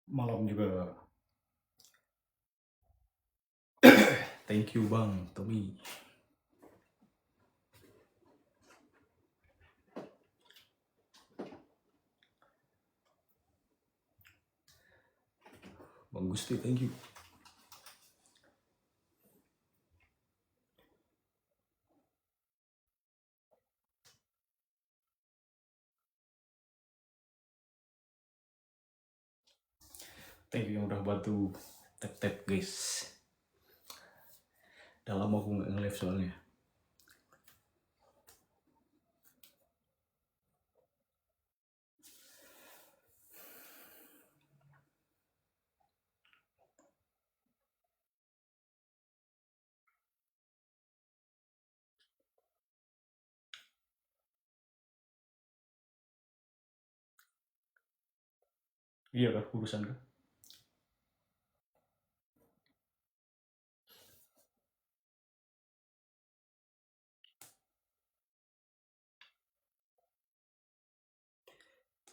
Malam juga. Thank you Bang Tommy. Bang Gusti, thank you. Thank you yang udah bantu tap-tap guys. Udah lama aku nggak nge-live soalnya. Iya kah, urusan kah?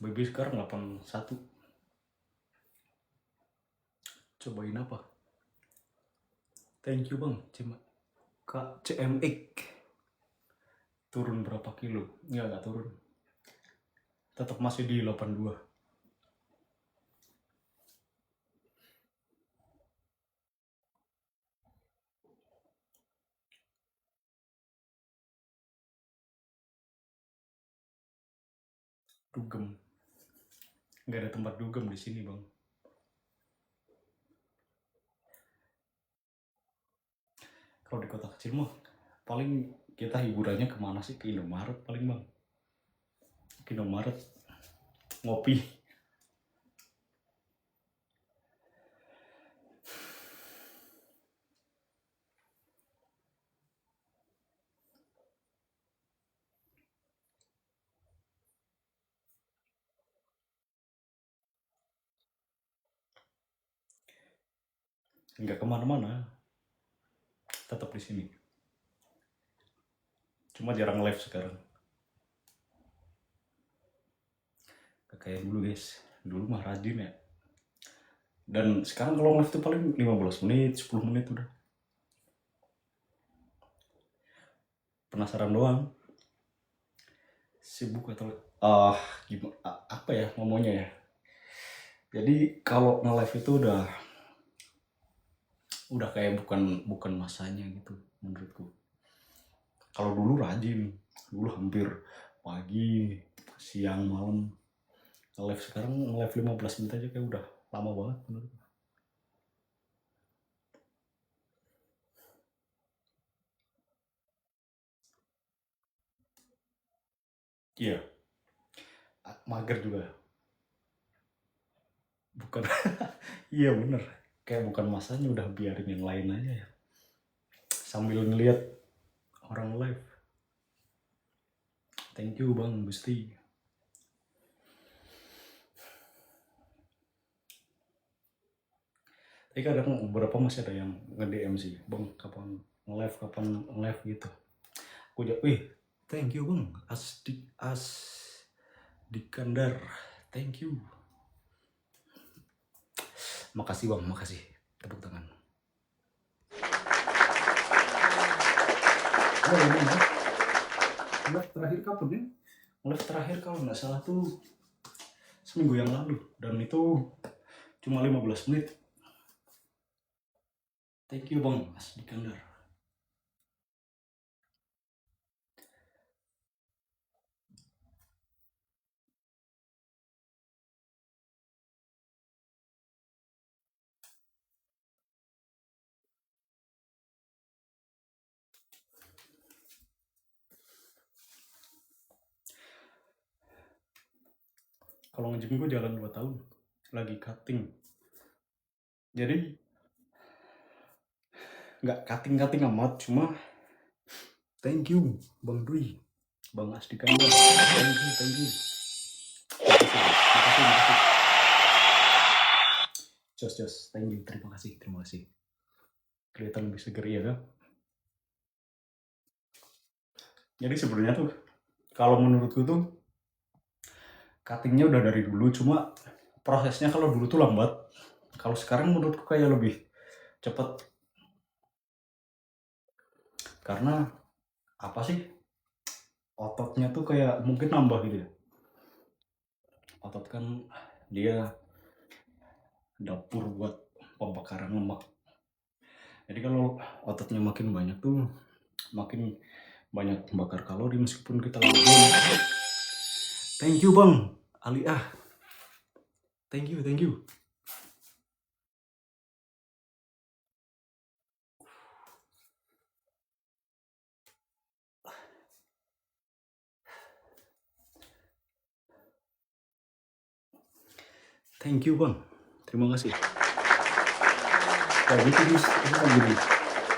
BB sekarang 81. Cobain apa? Thank you Bang, Kak CMX. Turun berapa kilo? Nggak turun. Tetap masih di 82. Dugem. Nggak ada tempat dugem di sini Bang. Kalau di kota kecil mah paling kita hiburannya kemana sih? Ke Indomaret paling Bang. Ke Indomaret ngopi. Nggak kemana-mana, tetap di sini. Cuma jarang live sekarang. Gak kayak dulu guys. Dulu mah rajin ya. Dan sekarang kalau live tuh paling 15 menit, 10 menit udah. Penasaran doang. Sibuk atau gimana apa ya ngomongnya ya. Jadi kalau nge-live itu udah kayak bukan masanya gitu menurutku. Kalau dulu rajin, dulu hampir pagi, siang, malam nge-live. Sekarang nge-live 15 menit aja kayak udah lama banget menurutku. Iya, mager juga. Bukan. Iya bener, kayak bukan masanya, udah biarin yang lain aja ya. Sambil ngeliat orang live. Thank you Bang Gusti. Tapi kadang beberapa masih ada yang nge-DM sih, Bang kapan nge-live gitu. Aku jawab, thank you Bang, Dikandar, thank you. Makasih Bang, makasih. Tepuk tangan. Live terakhir kapan ya? Live terakhir kalau nggak salah tuh seminggu yang lalu. Dan itu cuma 15 menit. Thank you Bang, Mas Dikandar. Kalau nge-gym gue jalan 2 tahun, lagi cutting. Jadi nggak cutting amat, cuma thank you Bang Dwi, Bang Asdika, thank you. Makasih. Jos, thank you, terima kasih. Kelihatan lebih seger ya kan? Jadi sebenarnya tuh kalau menurutku tuh cuttingnya udah dari dulu, cuma prosesnya kalau dulu tuh lambat, kalau sekarang menurutku kayak lebih cepet. Karena apa sih, ototnya tuh kayak mungkin nambah gitu ya. Otot kan dia dapur buat pembakaran lemak. Jadi kalau ototnya makin banyak tuh makin banyak membakar kalori meskipun kita lagi diet. Thank you bang Ali, thank you thank you. Thank you bang, terima kasih. Ya gitu guys, itu kan gini,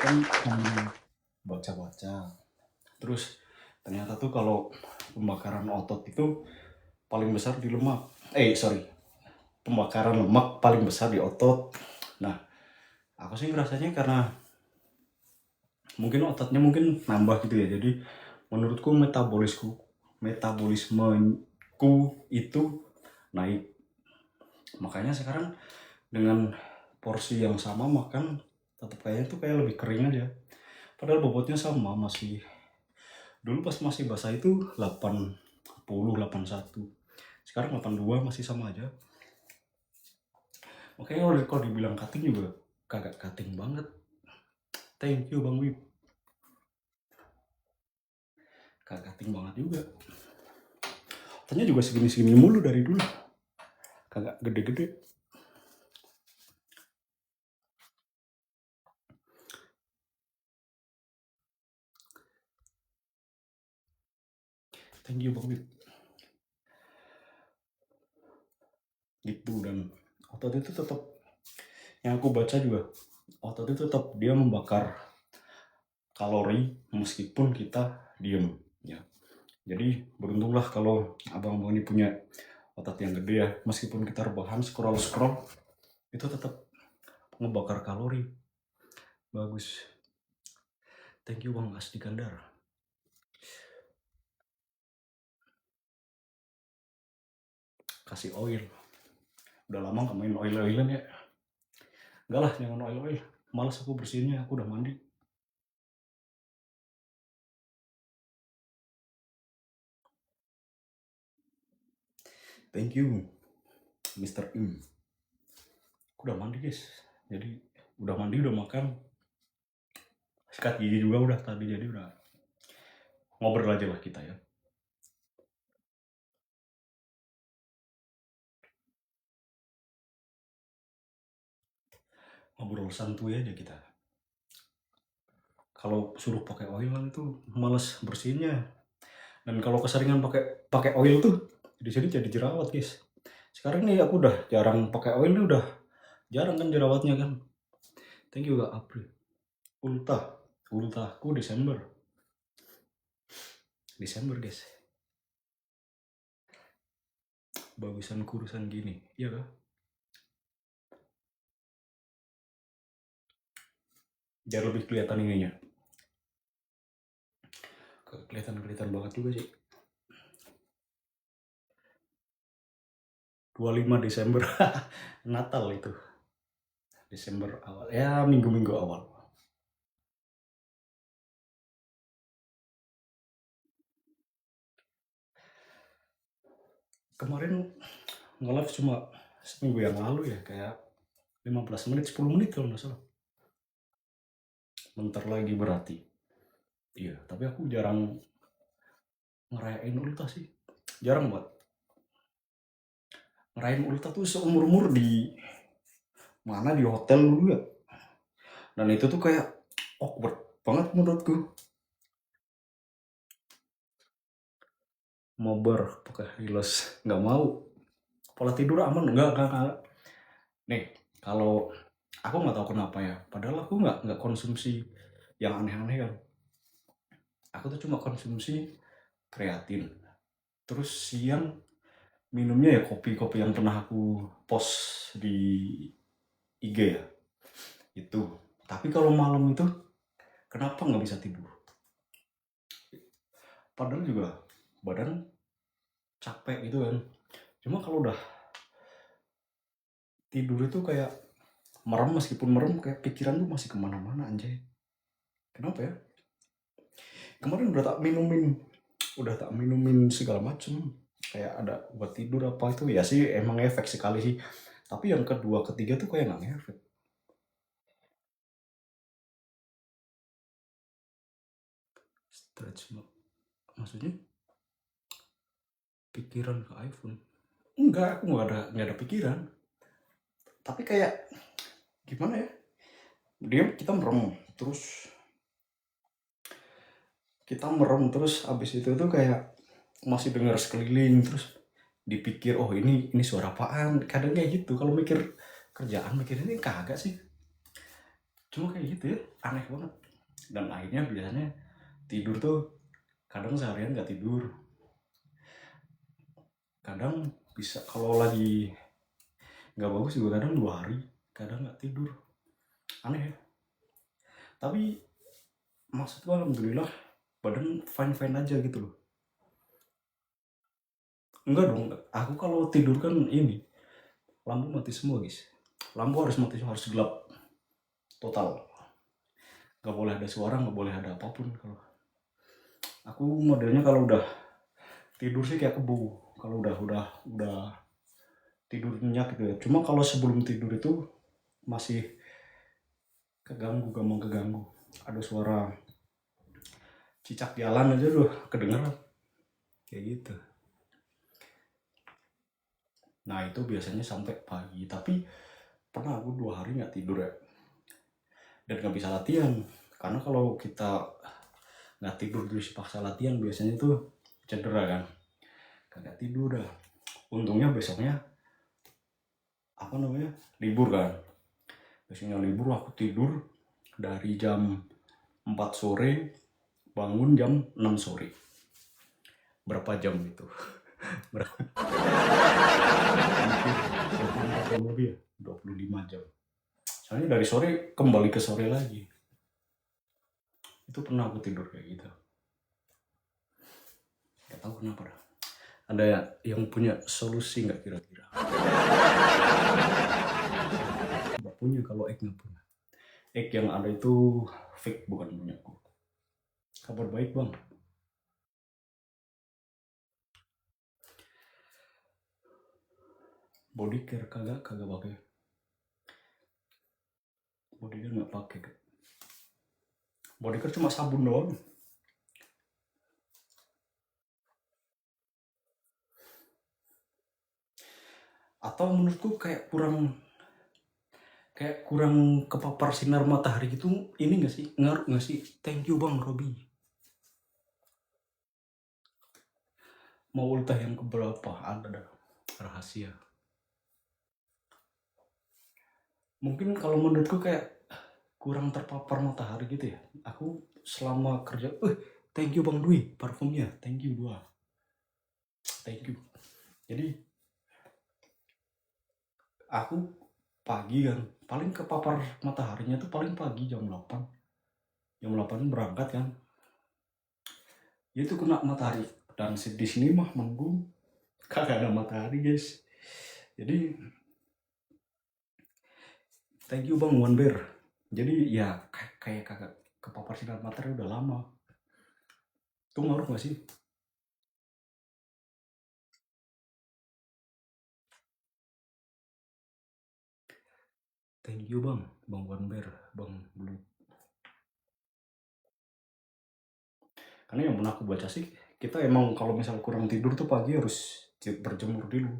kan baca-baca, terus ternyata tuh kalau pembakaran otot itu paling besar di lemak. Pembakaran lemak paling besar di otot. Nah, aku sih rasanya karena mungkin ototnya mungkin nambah gitu ya. Jadi menurutku metabolismeku itu naik. Makanya sekarang dengan porsi yang sama makan tetap kayaknya tuh kayak lebih kering aja. Padahal bobotnya sama, masih dulu pas masih basah itu 80, 81. Sekarang 82 masih sama aja. Makanya kalau dibilang cutting juga kagak cutting banget. Thank you Bang Wib. Kagak cutting banget juga. Ternyata juga segini-segini mulu dari dulu. Kagak gede-gede. Thank you Bang Wib. Gitu, dan otot itu tetap, yang aku baca juga, otot itu tetap dia membakar kalori meskipun kita diem ya. Jadi beruntunglah kalau abang-abang ini punya otot yang gede ya, meskipun kita rebahan scroll itu tetap ngebakar kalori. Bagus. Thank you Bang Asdi Kandar. Kasih oil. Udah lama gak main oil-oilan ya. Enggak lah, jangan oil-oil. Males aku bersihinnya, aku udah mandi. Thank you Mr. Im. Aku udah mandi guys. Jadi udah mandi, udah makan. Sikat gigi juga udah tadi, jadi udah ngobrol aja lah kita ya. Ngobrol santuy aja kita. Kalau suruh pakai oil itu males bersihinnya. Dan kalau keseringan pakai oil tuh di sini jadi jerawat guys. Sekarang nih aku udah jarang pakai oil nih, udah jarang kan jerawatnya kan. Thank you Kak April. Ultahku Desember guys. Bagusan kurusan gini, iya kah? Biar lebih kelihatan ininya. Kelihatan banget juga sih. 25 Desember Natal itu. Desember awal, ya minggu-minggu awal. Kemarin nge-live cuma seminggu yang lalu ya, kayak 15 menit, 10 menit kalau nggak salah. Bentar lagi berarti. Iya, tapi aku jarang ngerayain ultah sih. Jarang banget. Ngerayain ultah tuh seumur-umur di mana, di hotel dulu ya. Dan itu tuh kayak awkward banget menurutku. Mobar pakai heels, nggak mau. Pola tidur aman, enggak. Nih, kalau aku nggak tahu kenapa ya, padahal aku nggak konsumsi yang aneh-aneh kan. Aku tuh cuma konsumsi kreatin. Terus siang minumnya ya kopi yang pernah aku post di IG ya. Itu. Tapi kalau malam itu kenapa nggak bisa tidur? Padahal juga badan capek gitu kan. Cuma kalau udah tidur itu kayak merem, meskipun merem kayak pikiran tuh masih kemana-mana anjay. Kenapa ya? Kemarin udah tak minumin segala macem, kayak ada obat tidur apa itu ya sih, emang efek sekali sih, tapi yang kedua ketiga tuh kayak nggak ngefek. Stretch maksudnya pikiran ke iPhone? Enggak, aku nggak ada pikiran, tapi kayak gimana ya, kita merem terus, abis itu tuh kayak masih dengar sekeliling, terus dipikir oh ini suara apaan, kadang kayak gitu kalau mikir kerjaan, mikir ini kagak sih, cuma kayak gitu ya, aneh banget. Dan akhirnya biasanya tidur tuh kadang seharian nggak tidur, kadang bisa kalau lagi nggak bagus juga kadang 2 hari kadang nggak tidur, aneh ya. Tapi maksudku alhamdulillah badan fine fine aja gitu loh. Enggak dong, aku kalau tidur kan ini lampu mati semua guys, lampu harus mati, harus gelap total, nggak boleh ada suara, nggak boleh ada apapun. Kalau aku modelnya kalau udah tidur sih kayak kebu, kalau udah tidur nyenyak gitu ya. Cuma kalau sebelum tidur itu masih keganggu, gampang keganggu, ada suara cicak jalan aja tuh kedengeran kayak gitu. Nah itu biasanya sampai pagi, tapi pernah aku 2 hari nggak tidur ya, dan nggak bisa latihan, karena kalau kita nggak tidur terus paksa latihan biasanya tuh cedera kan, kagak tidur dah. Untungnya besoknya apa namanya libur kan, besoknya libur aku tidur dari jam 4 sore, bangun jam 6 sore. Berapa jam itu? Berapa? 24 jam lebih ya? 25 jam. Soalnya dari sore kembali ke sore lagi. Itu pernah aku tidur kayak gitu. Gak tahu kenapa dah. Ada yang punya solusi nggak kira-kira? Nggak punya kalau Ek nggak punya. Ek yang ada itu fake, bukan punya aku. Kabar baik bang. Body care kagak pakai. Body care nggak pakai. Body care cuma sabun doang. Atau menurutku kayak kurang kepapar sinar matahari gitu, ini nggak sih, ngaruh nggak sih? Thank you bang Robi. Mau ultah yang keberapa? Ada dah rahasia. Mungkin kalau menurutku kayak kurang terpapar matahari gitu ya. Aku selama kerja, thank you bang Dwi parfumnya, thank you dua, thank you. Jadi aku pagi kan paling kepapar mataharinya tuh paling pagi jam 8. Jam 8 berangkat kan, ya itu kena matahari, dan di sini mah mendung, kagak ada matahari guys. Jadi thank you bang One Bear. Jadi ya kayak kagak kepapar sinar matahari udah lama. Itu ngaruh gak sih? Thank you bang One Bear, bang Blue. Karena yang pernah aku baca sih, kita emang kalau misal kurang tidur tuh pagi harus berjemur dulu,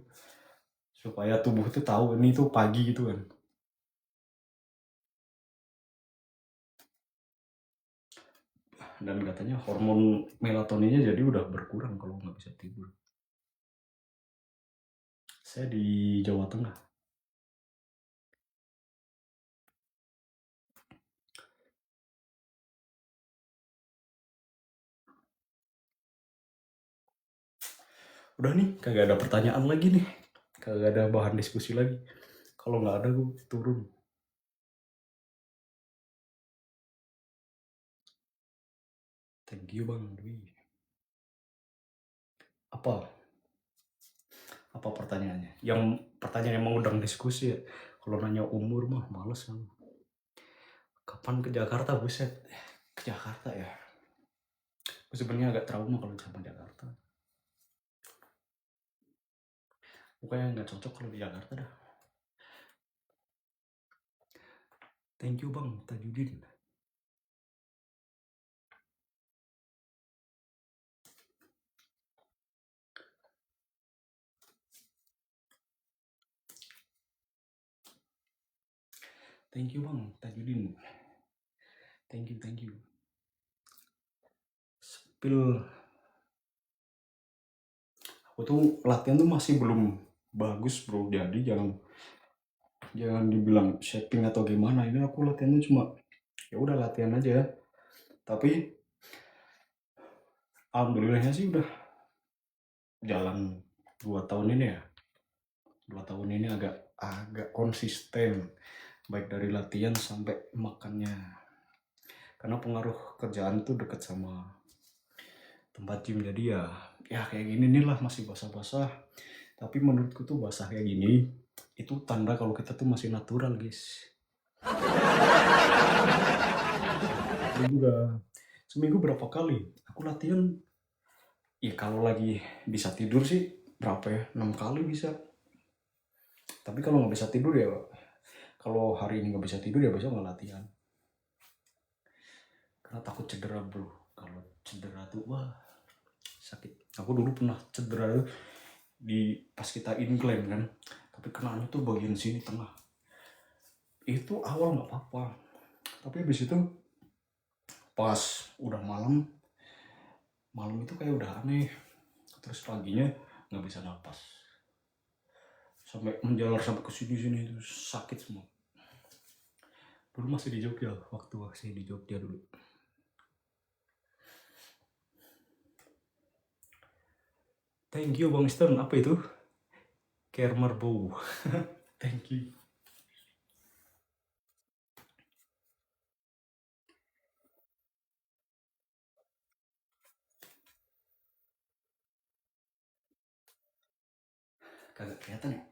supaya tubuh tuh tahu ini tuh pagi gitu kan. Dan katanya hormon melatoninnya jadi udah berkurang kalau nggak bisa tidur. Saya di Jawa Tengah. Udah nih, kagak ada pertanyaan lagi nih, kagak ada bahan diskusi lagi. Kalau nggak ada gue turun. Thank you bang Dwi. Apa pertanyaannya? Yang pertanyaan emang udang diskusi ya. Kalau nanya umur mah males kan. Kapan ke Jakarta? Buset. Ke Jakarta ya. Gue sebenarnya agak trauma kalau sama Jakarta. Pokoknya nggak cocok kalau di Jakarta dah. Thank you Bang Tajudin. Thank you Bang Tajudin. Thank you, thank you. Spill. Aku tuh latihan tuh masih belum bagus bro. Jadi jangan dibilang shaping atau gimana. Ini aku latihannya cuma ya udah latihan aja. Tapi alhamdulillahnya sih udah jalan 2 tahun ini ya. 2 tahun ini agak konsisten, baik dari latihan sampai makannya. Karena pengaruh kerjaan tuh deket sama tempat gym, jadi ya kayak gini nih lah, masih basah-basah. Tapi menurutku tuh basah kayak gini itu tanda kalau kita tuh masih natural guys. Ini juga seminggu berapa kali aku latihan. Ya kalau lagi bisa tidur sih berapa ya, 6 kali bisa. Tapi kalau nggak bisa tidur ya, kalau hari ini nggak bisa tidur ya besok nggak latihan. Karena takut cedera bro. Kalau cedera tuh wah sakit. Aku dulu pernah cedera tuh pas kita incline kan, tapi kenanya tuh bagian sini tengah. Itu awal nggak apa-apa, tapi habis itu pas udah malam itu kayak udah aneh. Terus paginya nggak bisa napas, sampai menjalar sampai ke sini itu sakit semua. Dulu masih di Jogja, waktu masih di Jogja dulu. Thank you Bang Stern. Apa itu? Kermer Bow. Thank you. Kagak kelihatan ya.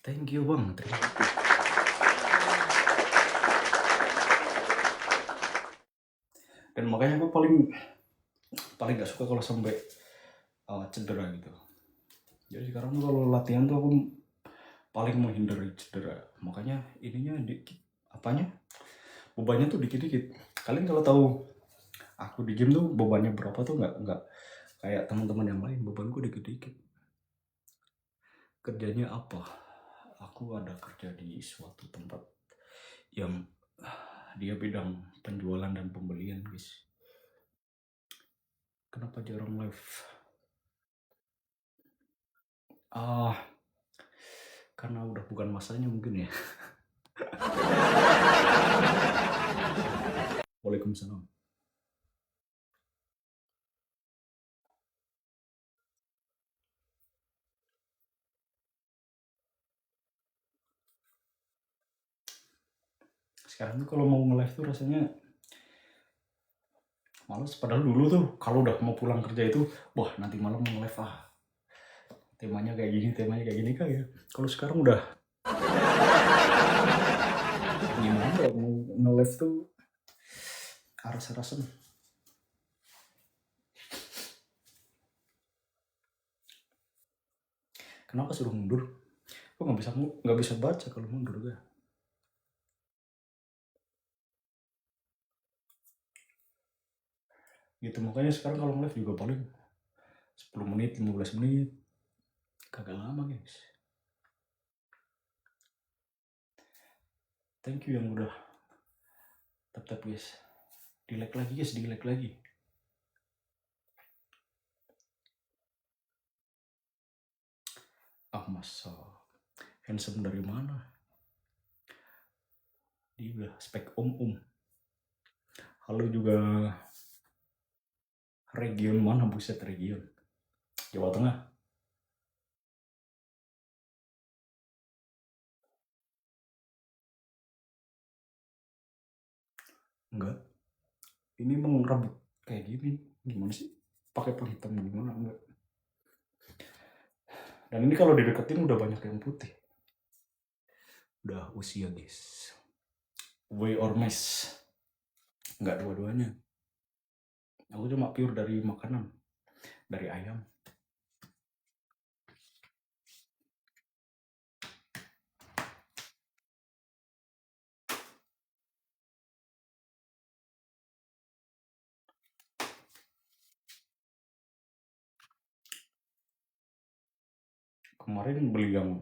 Thank you Bang. Terima kasih. Dan makanya aku paling gak suka kalau sampai cedera gitu. Jadi sekarang tuh kalau latihan tuh aku paling menghindari cedera. Makanya ininya dikit, apanya, bebannya tuh dikit-dikit. Kalian kalau tahu aku di gym tuh bebannya berapa tuh nggak kayak teman-teman yang lain. Bebanku dikit-dikit. Kerjanya apa? Aku ada kerja di suatu tempat yang dia bidang penjualan dan pembelian guys. Kenapa jarang live? Karena udah bukan masanya mungkin ya. Waalaikumsalam. Sekarang tuh kalau mau nge-live tuh rasanya males. Padahal dulu tuh kalau udah mau pulang kerja itu, wah nanti malam mau nge-live temanya kayak gini kan ya. Kalau sekarang udah gimana ya, mau nge-live tuh aras-arasan. Kenapa suruh mundur? Kok nggak bisa baca kalau mundur ya? Gitu, makanya sekarang kalau nge-live juga paling 10 menit, 15 menit. Kagak lama guys. Thank you yang udah tap guys. Di like lagi guys, di like lagi. Masa handsome dari mana? Dia udah spek om. Halo juga region mana, buset, region Jawa Tengah. Enggak, ini emang rambut kayak gini. Gimana sih pakai penghitam gimana? Enggak, Dan ini kalau dideketin udah banyak yang putih. Udah usia guys. Way or mess. Nggak dua-duanya. Aku cuma pure dari makanan. Dari ayam. Kemarin beli yang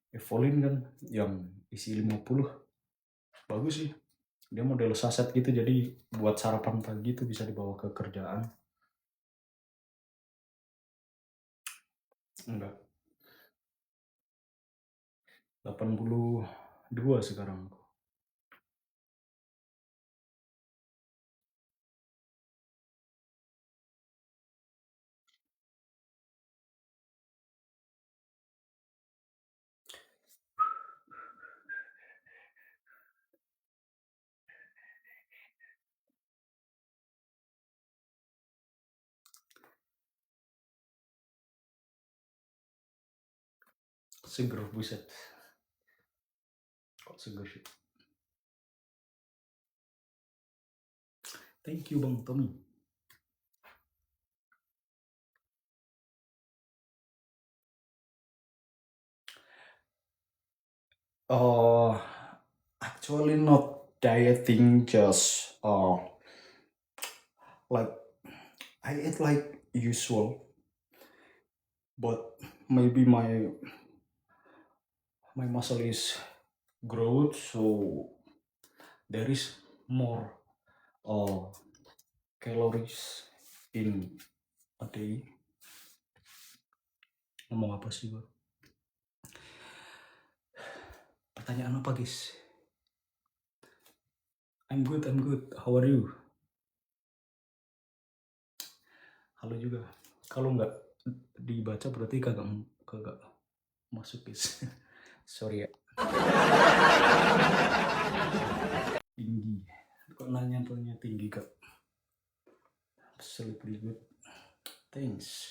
Evolin kan, yang isi 50. Bagus sih. Dia model saset gitu, jadi buat sarapan pagi itu bisa dibawa ke kerjaan. Enggak. 82 sekarang. Seger, buset. Kok seger sih? Thank you Bang Tommy. Oh, actually not dieting, just like I eat like usual, but maybe my muscle is growth, so there is more uh, calories in a day. Ngomong apa sih gua? Pertanyaan apa guys? I'm good, I'm good. How are you? Halo juga. Kalau nggak dibaca berarti kagak kagak masuk guys. Sorry ya. Tinggi. Kok nanya tinggi kak? Absolutely good. Thanks.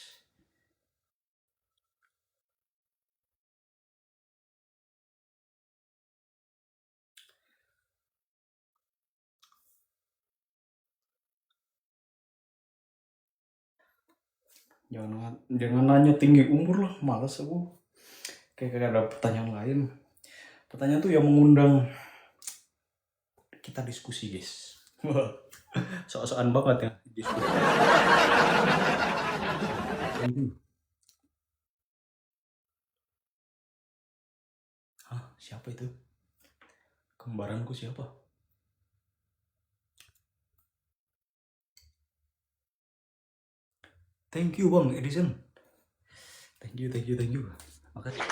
Jangan nanya tinggi umur lah, males aku. Kayak ada pertanyaan lain. Pertanyaan tuh yang mengundang kita diskusi guys. Soal-soal banget ya diskusi. Hah, siapa itu? Kembaranku siapa? Thank you Bang Edison. Thank you. Makasih.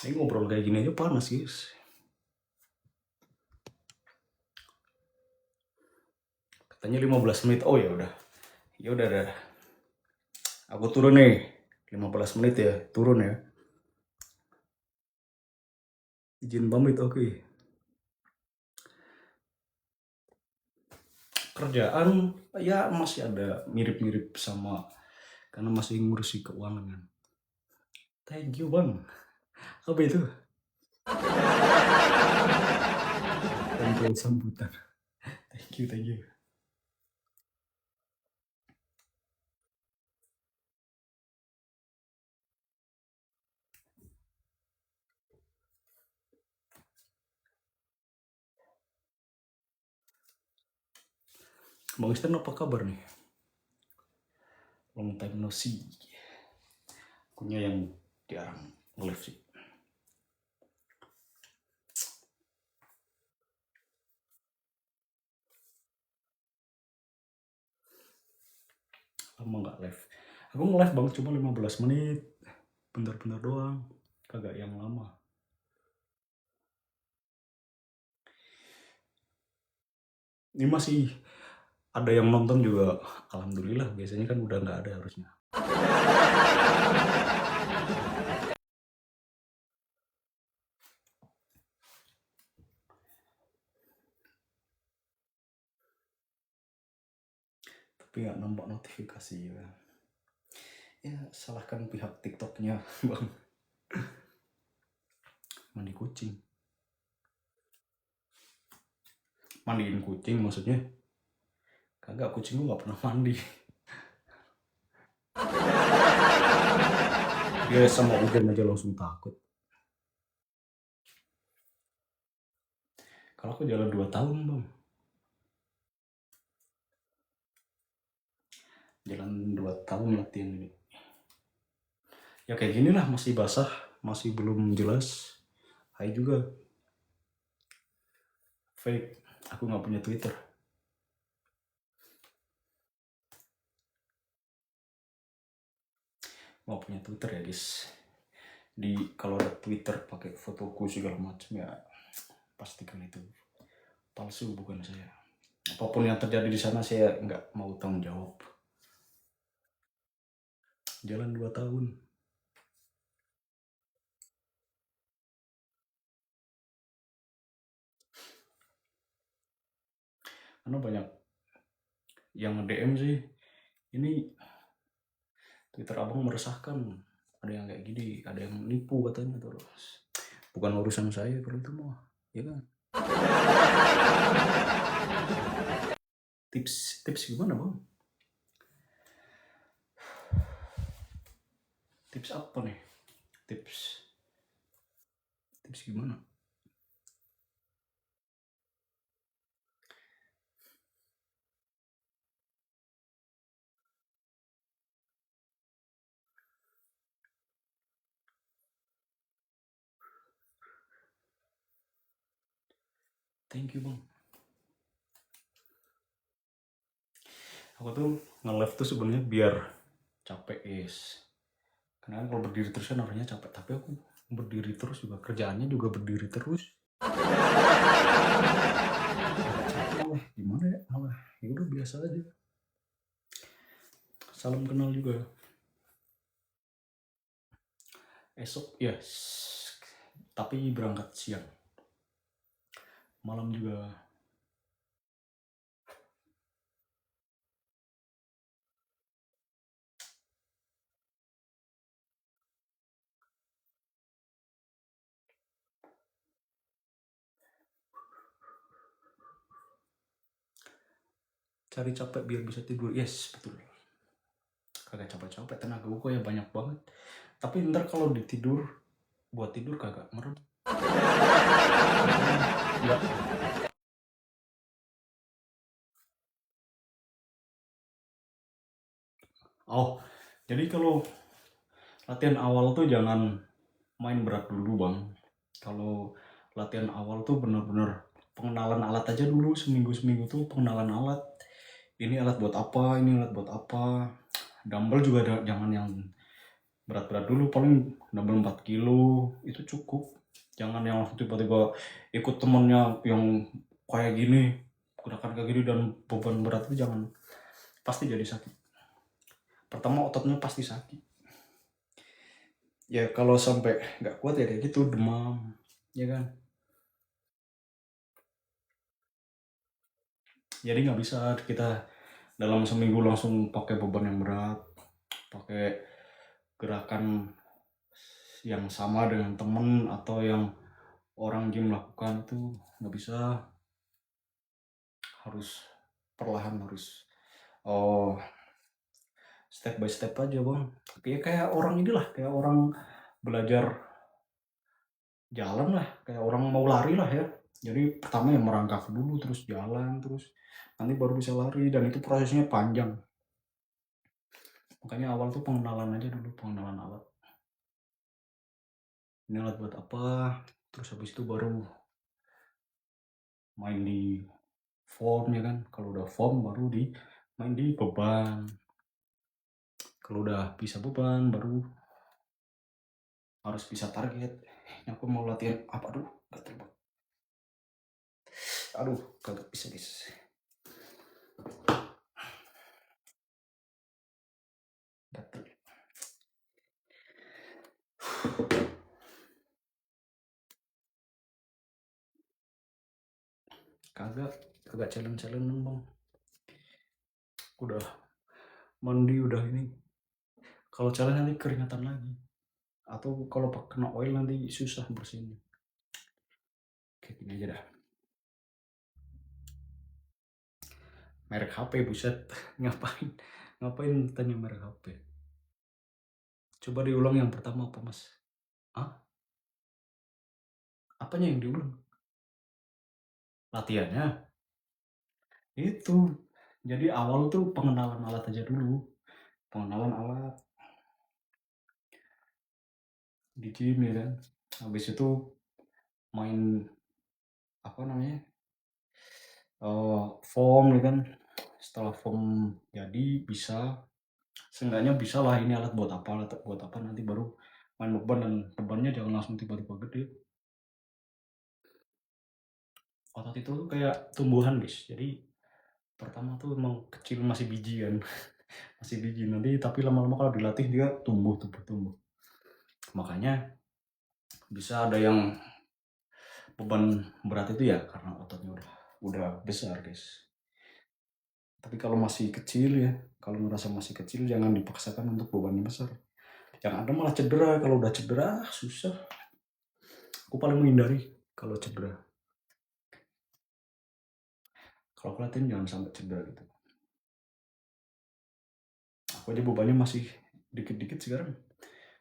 Ini ngobrol kayak gini aja panas guys. Katanya 15 menit. Oh ya udah. Ya udah. Aku turun nih. 15 menit ya, turun ya. Izin pamit, oke. Kerjaan ya masih ada mirip-mirip sama, karena masih ngurusi keuangan kan. Thank you Bang. Apa itu? Tempel sambutan. Thank you. Bang Istan apa kabar nih? Long time no see. Akunya yang jarang nge-live sih. Lama nggak live. Aku nge-live Bang cuma 15 menit. Bentar-bentar doang. Kagak yang lama. Ini masih ada yang nonton juga, alhamdulillah. Biasanya kan udah nggak ada harusnya. Tapi nggak nampak notifikasi ya. Ya salahkan pihak TikToknya bang. Mandi kucing, mandiin kucing maksudnya? Kagak, kucing gua nggak pernah mandi. Dia sama hujan aja langsung takut. Kalau aku jalan 2 tahun bang, jalan 2 tahun latihan ini. Ya kayak gini lah, masih basah, masih belum jelas. Hai juga, fake. Aku nggak punya Twitter. Nggak punya Twitter ya guys. Di kalau ada Twitter pakai fotoku segala macam ya pastikan itu palsu, bukan saya. Apapun yang terjadi di sana saya nggak mau tanggung jawab. Jalan 2 tahun. Karena banyak yang nge-DM sih, ini Twitter abang meresahkan. Ada yang kayak gini, ada yang nipu katanya terus. Bukan urusan saya kalau itu mah, ya kan? Tips gimana bang? Tips apa nih? Tips gimana? Thank you bang. Aku tuh nge-live tuh sebenarnya biar capek guys. Karena kalau berdiri terus kan orangnya capek. Tapi aku berdiri terus juga, kerjaannya juga berdiri terus. Capek, gimana ya? Malah ya udah biasa aja. Salam kenal juga. Esok ya, tapi berangkat siang. Malam juga. Cari capek biar bisa tidur. Yes, betul. Kagak capek-capek, tenaga gue ya banyak banget. Tapi ntar kalau ditidur, buat tidur kagak merem. Enggak. Oh, jadi kalau latihan awal tuh jangan main berat dulu bang. Kalau latihan awal tuh bener-bener pengenalan alat aja dulu, seminggu tuh pengenalan alat. Ini alat buat apa, ini alat buat apa. Dumbbell juga ada, jangan yang berat-berat dulu, paling dumbbell 4 kilo itu cukup. Jangan yang langsung tiba-tiba ikut temennya yang kayak gini, gerakan kayak gini dan beban berat itu jangan, pasti jadi sakit. Pertama ototnya pasti sakit. Ya kalau sampai nggak kuat ya kayak gitu, demam, ya kan. Jadi nggak bisa kita dalam seminggu langsung pakai beban yang berat, pakai gerakan yang sama dengan temen atau yang orang gym lakukan, itu nggak bisa. Harus perlahan, harus oh step by step aja bang. Kayak orang inilah, kayak orang belajar jalan lah, kayak orang mau lari lah ya. Jadi pertama yang merangkak dulu, terus jalan, terus nanti baru bisa lari, dan itu prosesnya panjang. Makanya awal tuh pengenalan aja dulu, pengenalan alat. Ini alat buat apa, terus habis itu baru main di form ya kan. Kalau udah form baru di main di beban. Kalau udah bisa beban baru harus bisa target. Aku mau latihan apa dulu, gak terbang. Aduh, kagak bisa guys. Gatel. Kagak, kagak challenge-challenge bang. Udah mandi udah ini. Kalau challenge nanti keringatan lagi. Atau kalau kena oil nanti susah bersihin. Kayak gini aja dah. Merek HP buset. Ngapain? Ngapain tanya merek HP? Coba diulang yang pertama apa mas? Hah? Apanya yang diulang? Latihannya? Itu. Jadi awal tuh pengenalan alat aja dulu. Pengenalan alat di gym ya kan. Habis itu main apa namanya? Form ya kan. Setelah form jadi bisa seenggaknya bisa lah ini alat buat apa nanti baru main beban, dan bebannya jangan langsung tiba-tiba gede. Otot itu tuh kayak tumbuhan guys, jadi pertama tuh emang kecil masih biji kan. Masih biji nanti, tapi lama-lama kalau dilatih dia tumbuh. Makanya bisa ada yang beban berat itu ya karena ototnya udah besar guys. Tapi kalau masih kecil ya, kalau merasa masih kecil jangan dipaksakan untuk bebannya besar. Yang ada malah cedera. Kalau udah cedera susah. Aku paling menghindari kalau cedera. Kalau aku latihan jangan sampai cedera gitu. Aku aja bebannya masih dikit-dikit sekarang.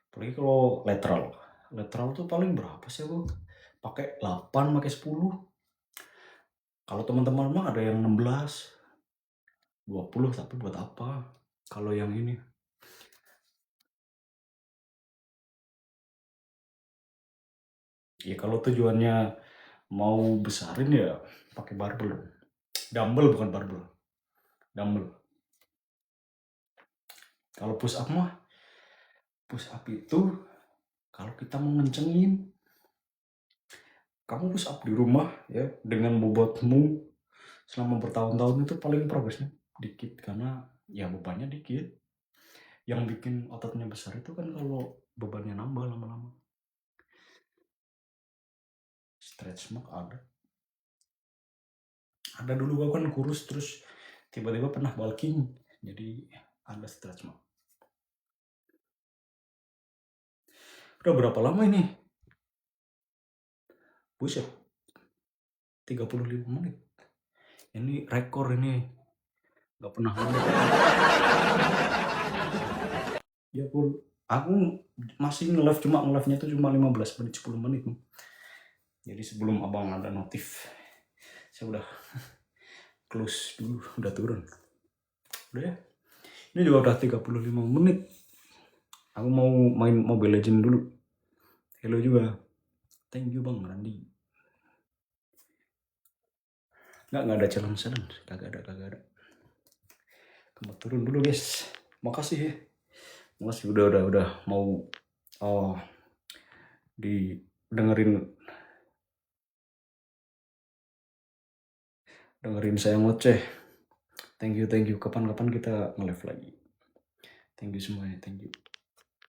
Apalagi kalau lateral. Lateral tuh paling berapa sih aku? Pakai 8, pakai 10. Kalau teman-teman mah ada yang 16, 20, tapi buat apa? Kalau yang ini. Ya kalau tujuannya mau besarin ya pakai barbel. Dumbbell bukan barbel. Dumbbell. Kalau push up mah, push up itu kalau kita mau ngencengin, kamu push up di rumah ya dengan bobotmu selama bertahun-tahun itu paling progresnya dikit karena ya bebannya dikit. Yang bikin ototnya besar itu kan kalau bebannya nambah lama-lama. Stretch mark ada. Ada dulu gua kan kurus terus tiba-tiba pernah bulking. Jadi ada stretch mark. Udah berapa lama ini? Buset. 35 menit. Ini rekor ini. Gak pernah lama. Ya aku masih nge-live, cuma nge-live-nya itu cuma 15 menit 10 menit. Jadi sebelum abang ada notif saya udah close dulu, udah turun. Udah ya. Ini juga udah 35 menit. Aku mau main Mobile Legend dulu. Hello juga. Thank you Bang Randi. Nggak ada challenge. Kagak ada. Kamu turun dulu guys. Makasih ya. Makasih udah mau dengerin saya ngoceh. Thank you. Kapan-kapan kita nge-live lagi. Thank you semuanya. Thank you.